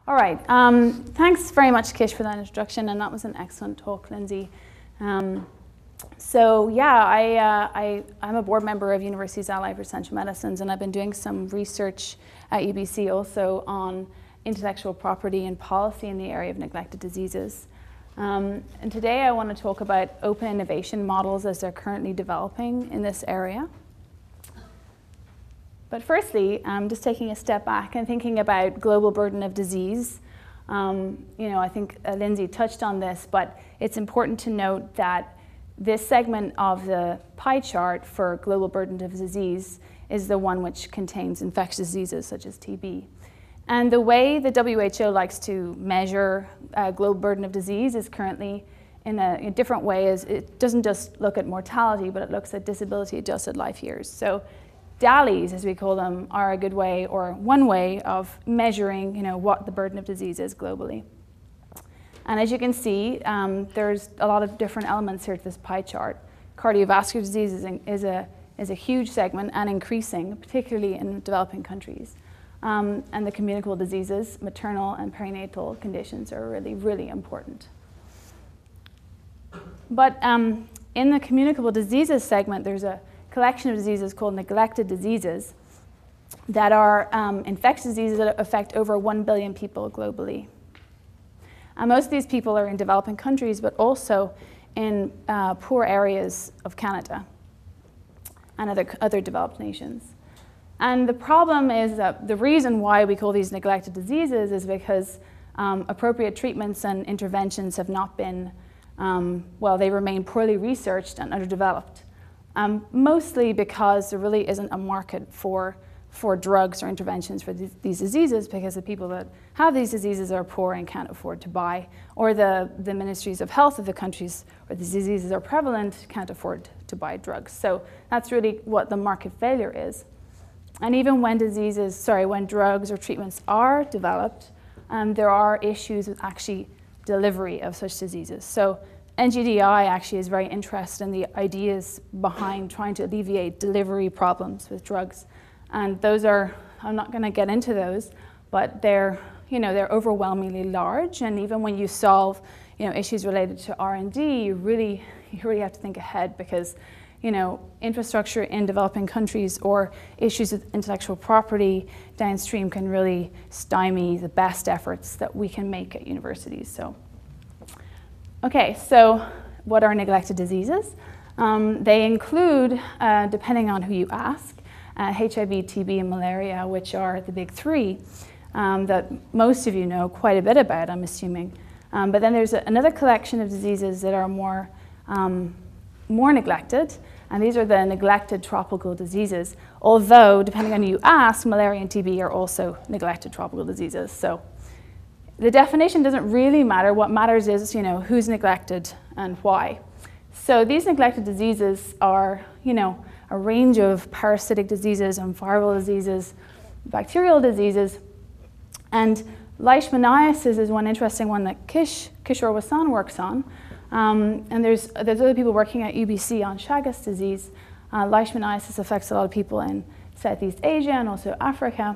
All right. Thanks very much, Kish, for that introduction, and that was an excellent talk, Lindsay. So yeah, I'm a board member of University's Ally for Essential Medicines, and I've been doing some research at UBC also on intellectual property and policy in the area of neglected diseases. And today I want to talk about open innovation models as they're currently developing in this area. But firstly, just taking a step back and thinking about global burden of disease. I think Lindsay touched on this, but it's important to note that this segment of the pie chart for global burden of disease is the one which contains infectious diseases such as TB. And the way the WHO likes to measure global burden of disease is currently in a different way. It doesn't just look at mortality, but it looks at disability-adjusted life years. So DALYs, as we call them, are a good way, or one way, of measuring what the burden of disease is globally. And as you can see, there's a lot of different elements here to this pie chart. Cardiovascular disease is a huge segment and increasing, particularly in developing countries. And the communicable diseases, maternal and perinatal conditions, are really, really important. But in the communicable diseases segment, there's a collection of diseases called neglected diseases that are infectious diseases that affect over 1 billion people globally. And most of these people are in developing countries, but also in poor areas of Canada and other developed nations. And the problem is that the reason why we call these neglected diseases is because appropriate treatments and interventions have not been, they remain poorly researched and underdeveloped. Mostly because there really isn't a market for drugs or interventions for these diseases, because the people that have these diseases are poor and can't afford to buy, or the ministries of health of the countries where these diseases are prevalent can't afford to buy drugs. So that's really what the market failure is. And even when when drugs or treatments are developed, there are issues with actually delivery of such diseases. So NGDI actually is very interested in the ideas behind trying to alleviate delivery problems with drugs. And those are, I'm not going to get into those, but they're overwhelmingly large. And even when you solve, issues related to R&D, you really have to think ahead, because, infrastructure in developing countries or issues with intellectual property downstream can really stymie the best efforts that we can make at universities. Okay, so what are neglected diseases? They include, depending on who you ask, HIV, TB, and malaria, which are the big three that most of you know quite a bit about, I'm assuming. But then there's another collection of diseases that are more neglected, and these are the neglected tropical diseases. Although, depending on who you ask, malaria and TB are also neglected tropical diseases. So the definition doesn't really matter. What matters is, who's neglected and why. So these neglected diseases are, a range of parasitic diseases and viral diseases, bacterial diseases. And leishmaniasis is one interesting one that Kishore Wasan works on. And there's other people working at UBC on Chagas disease. Leishmaniasis affects a lot of people in Southeast Asia and also Africa.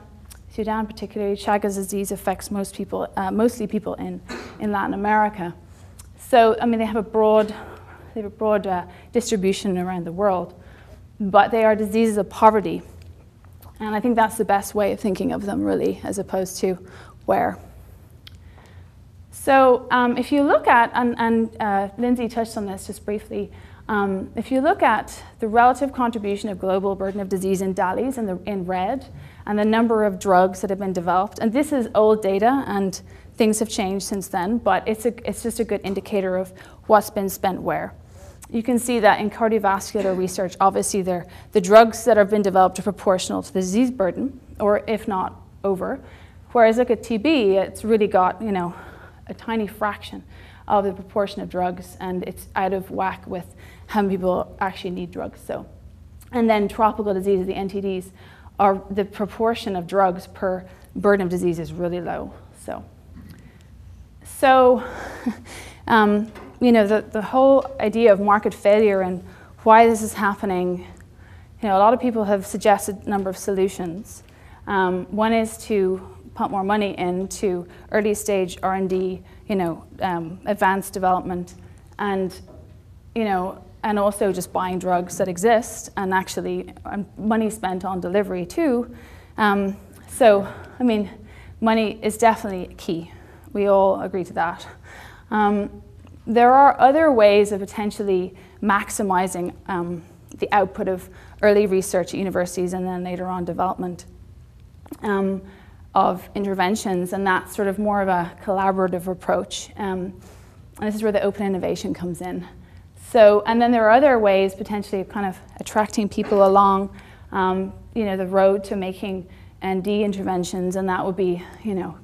Sudan particularly. Chagas disease affects mostly people in Latin America. So, they have a broad distribution around the world, but they are diseases of poverty. And I think that's the best way of thinking of them, really, as opposed to where. So if you look at, and Lindsay touched on this just briefly, if you look at the relative contribution of global burden of disease in DALYs in red, and the number of drugs that have been developed, and this is old data, and things have changed since then, but it's just a good indicator of what's been spent where. You can see that in cardiovascular research, obviously the drugs that have been developed are proportional to the disease burden, or if not over. Whereas look at TB, it's really got a tiny fraction of the proportion of drugs, and it's out of whack with how many people actually need drugs. So, and then tropical diseases, the NTDs, are the proportion of drugs per burden of disease is really low. So the whole idea of market failure and why this is happening, a lot of people have suggested a number of solutions. One is to pump more money into early stage R&D, advanced development, and and also just buying drugs that exist, and actually money spent on delivery too. So I mean, money is definitely key. We all agree to that. There are other ways of potentially maximizing the output of early research at universities and then later on development of interventions, and that's sort of more of a collaborative approach. And this is where the open innovation comes in. So, and then there are other ways potentially of kind of attracting people along, the road to making ND interventions, and that would be,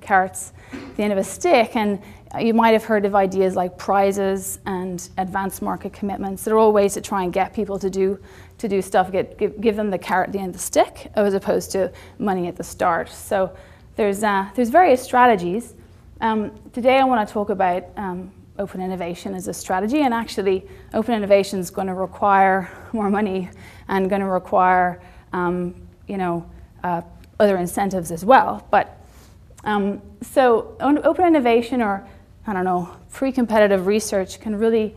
carrots at the end of a stick. And you might have heard of ideas like prizes and advanced market commitments. They're all ways to try and get people to do stuff, give them the carrot at the end of the stick, as opposed to money at the start. So there's various strategies. Today I want to talk about open innovation as a strategy, and actually open innovation is going to require more money and going to require other incentives as well. But so open innovation, or pre-competitive research, can really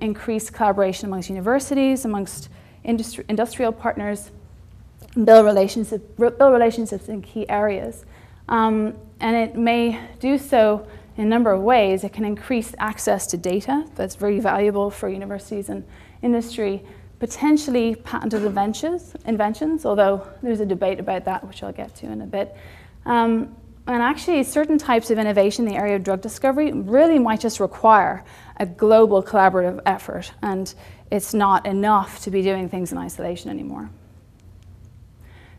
increase collaboration amongst universities, amongst industrial partners, and build relationships in key areas. And it may do so in a number of ways. It can increase access to data that's very valuable for universities and industry, potentially patented inventions, although there's a debate about that, which I'll get to in a bit. And actually, certain types of innovation in the area of drug discovery really might just require a global collaborative effort, and it's not enough to be doing things in isolation anymore.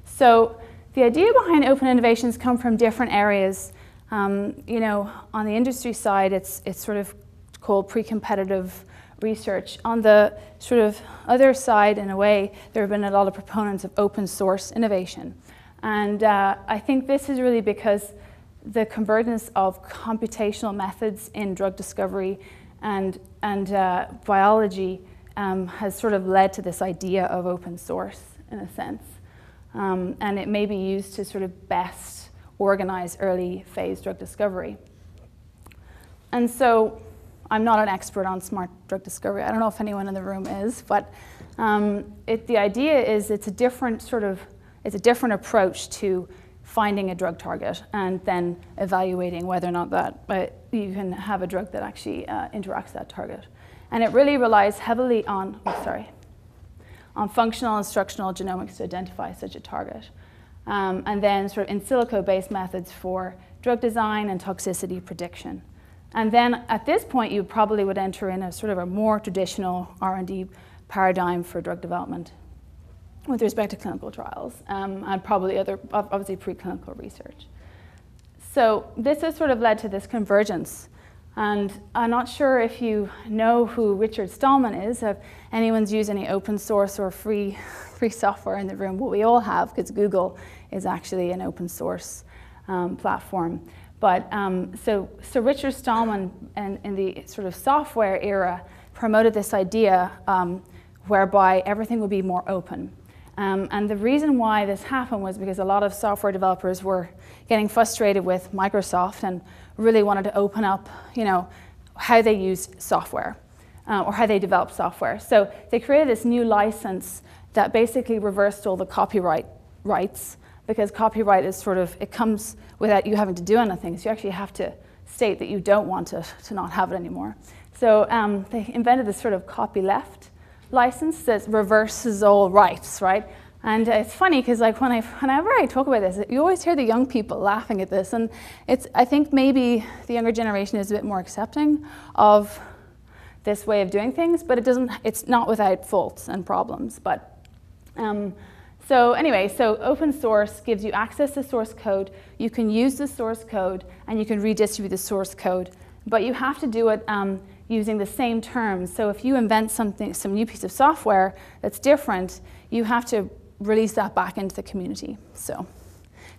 So the idea behind open innovations come from different areas. On the industry side, it's sort of called pre-competitive research. On the sort of other side, in a way, there have been a lot of proponents of open source innovation. And I think this is really because the convergence of computational methods in drug discovery and biology has sort of led to this idea of open source, in a sense. And it may be used to sort of best organize early phase drug discovery. And so I'm not an expert on smart drug discovery. I don't know if anyone in the room is, but the idea is it's a different approach to finding a drug target and then evaluating whether or not you can have a drug that actually interacts with that target. And it really relies heavily on functional and instructional genomics to identify such a target. And then sort of in silico-based methods for drug design and toxicity prediction. And then at this point, you probably would enter in a sort of a more traditional R&D paradigm for drug development with respect to clinical trials, and probably obviously preclinical research. So this has sort of led to this convergence. And I'm not sure if you know who Richard Stallman is, if anyone's used any open source or free software in the room. Well, we all have, because Google is actually an open source platform. But so Richard Stallman in the sort of software era promoted this idea whereby everything would be more open. And the reason why this happened was because a lot of software developers were getting frustrated with Microsoft and really wanted to open up, how they use software or how they develop software. So they created this new license that basically reversed all the copyright rights, because copyright is sort of, it comes without you having to do anything. So you actually have to state that you don't want to not have it anymore. So they invented this sort of copyleft license that reverses all rights, right? And it's funny because like whenever I talk about this, you always hear the young people laughing at this, and I think maybe the younger generation is a bit more accepting of this way of doing things, but it's not without faults and problems. But so anyway, so open source gives you access to source code. You can use the source code and you can redistribute the source code, but you have to do it using the same terms. So if you invent some new piece of software that's different, you have to release that back into the community. So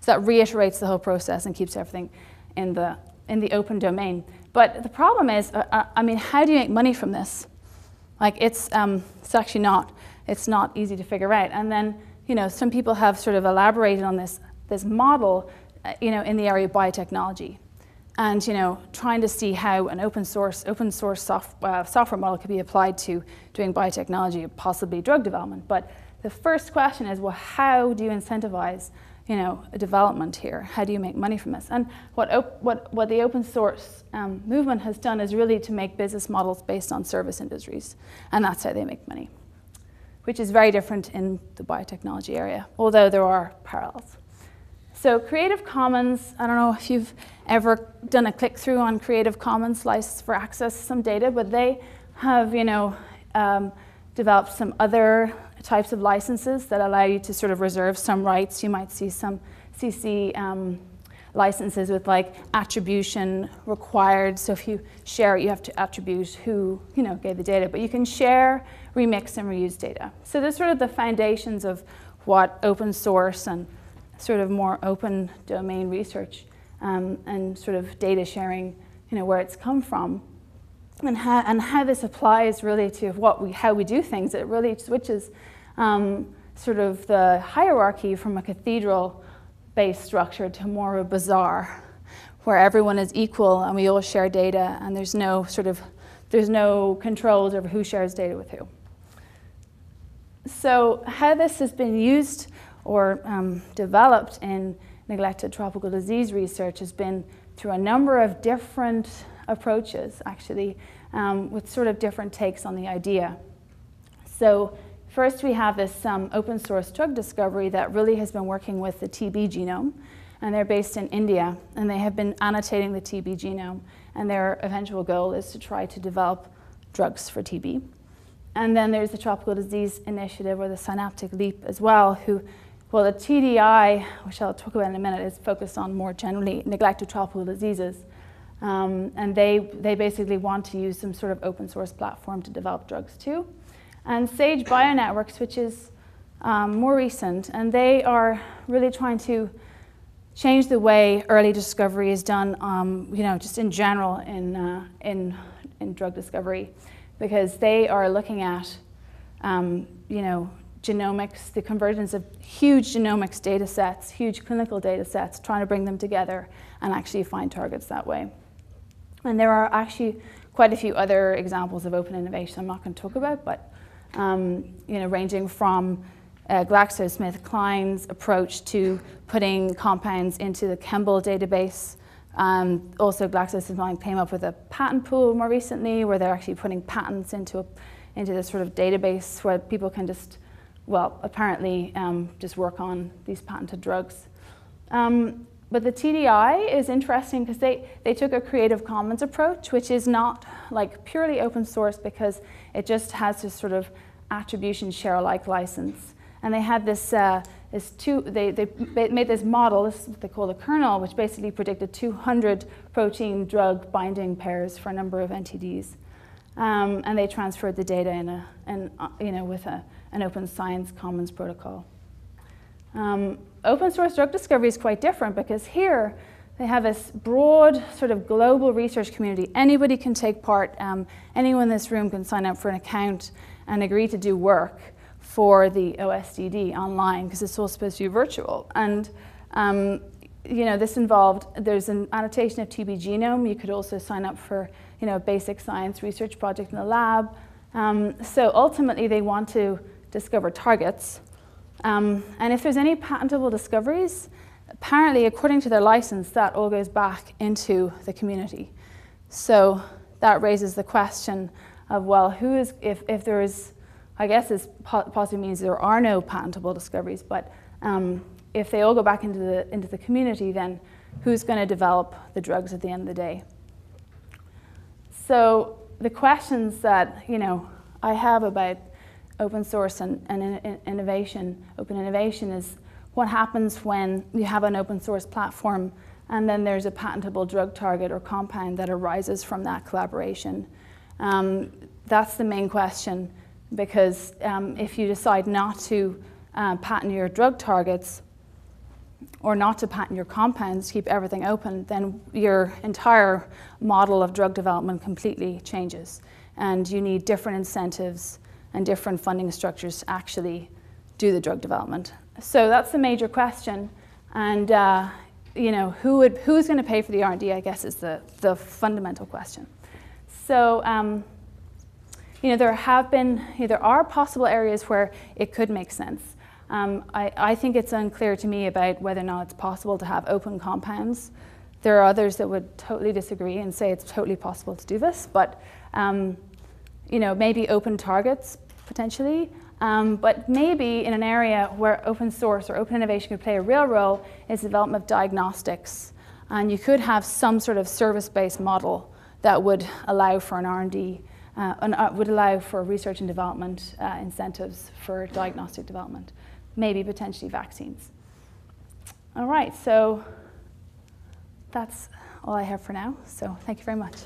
that reiterates the whole process and keeps everything in the open domain. But the problem is, how do you make money from this? Like it's actually not easy to figure out. And then some people have sort of elaborated on this model in the area of biotechnology, and trying to see how an open source software model could be applied to doing biotechnology, possibly drug development. But the first question is, well, how do you incentivize development here? How do you make money from this? And what the open source movement has done is really to make business models based on service industries, and that's how they make money, which is very different in the biotechnology area, although there are parallels. So Creative Commons, I don't know if you've ever done a click-through on Creative Commons license for access to some data, but they have developed some other types of licenses that allow you to sort of reserve some rights. You might see some CC licenses with like attribution required. So if you share it, you have to attribute who gave the data. But you can share, remix, and reuse data. So there's sort of the foundations of what open source and sort of more open domain research and sort of data sharing, where it's come from. And how this applies really to how we do things. It really switches sort of the hierarchy from a cathedral-based structure to more of a bazaar, where everyone is equal and we all share data, and there's no controls over who shares data with who. So how this has been used or developed in neglected tropical disease research has been through a number of different approaches, actually, with sort of different takes on the idea. So first we have this open source drug discovery that really has been working with the TB genome, and they're based in India, and they have been annotating the TB genome, and their eventual goal is to try to develop drugs for TB. And then there's the Tropical Disease Initiative, or the Synaptic Leap as well, the TDI, which I'll talk about in a minute, is focused on more generally neglected tropical diseases. And they basically want to use some sort of open source platform to develop drugs too. And Sage Bionetworks, which is more recent, and they are really trying to change the way early discovery is done, just in general in drug discovery, because they are looking at, genomics, the convergence of huge genomics data sets, huge clinical data sets, trying to bring them together and actually find targets that way. And there are actually quite a few other examples of open innovation I'm not going to talk about, but ranging from GlaxoSmithKline's approach to putting compounds into the Chembl database. Also, GlaxoSmithKline came up with a patent pool more recently, where they're actually putting patents into this sort of database where people can just, apparently just work on these patented drugs. But the TDI is interesting because they took a Creative Commons approach, which is not like purely open source, because it just has this sort of attribution share alike license. And they had this, they made this model, this is what they call the kernel, which basically predicted 200 protein drug binding pairs for a number of NTDs. And they transferred the data with an open science commons protocol. Open source drug discovery is quite different, because here they have this broad sort of global research community. Anybody can take part. Anyone in this room can sign up for an account and agree to do work for the OSDD online, because it's all supposed to be virtual. And this involved, there's an annotation of TB genome. You could also sign up for a basic science research project in the lab. So ultimately they want to discover targets. And if there's any patentable discoveries, apparently, according to their license, that all goes back into the community. So that raises the question of, well, who is, if there is, I guess this possibly means there are no patentable discoveries, but if they all go back into the community, then who's going to develop the drugs at the end of the day? So the questions that I have about open source and innovation, open innovation, is what happens when you have an open source platform and then there's a patentable drug target or compound that arises from that collaboration. That's the main question, because if you decide not to patent your drug targets or not to patent your compounds, keep everything open, then your entire model of drug development completely changes. And you need different incentives and different funding structures to actually do the drug development. So that's the major question. And who's going to pay for the R&D, I guess, is the fundamental question. So, there are possible areas where it could make sense. I think it's unclear to me about whether or not it's possible to have open compounds. There are others that would totally disagree and say it's totally possible to do this, but maybe open targets potentially. But maybe in an area where open source or open innovation could play a real role is the development of diagnostics. And you could have some sort of service-based model that would allow for an R&D, would allow for research and development incentives for diagnostic development, maybe potentially vaccines. All right, so that's all I have for now. So thank you very much.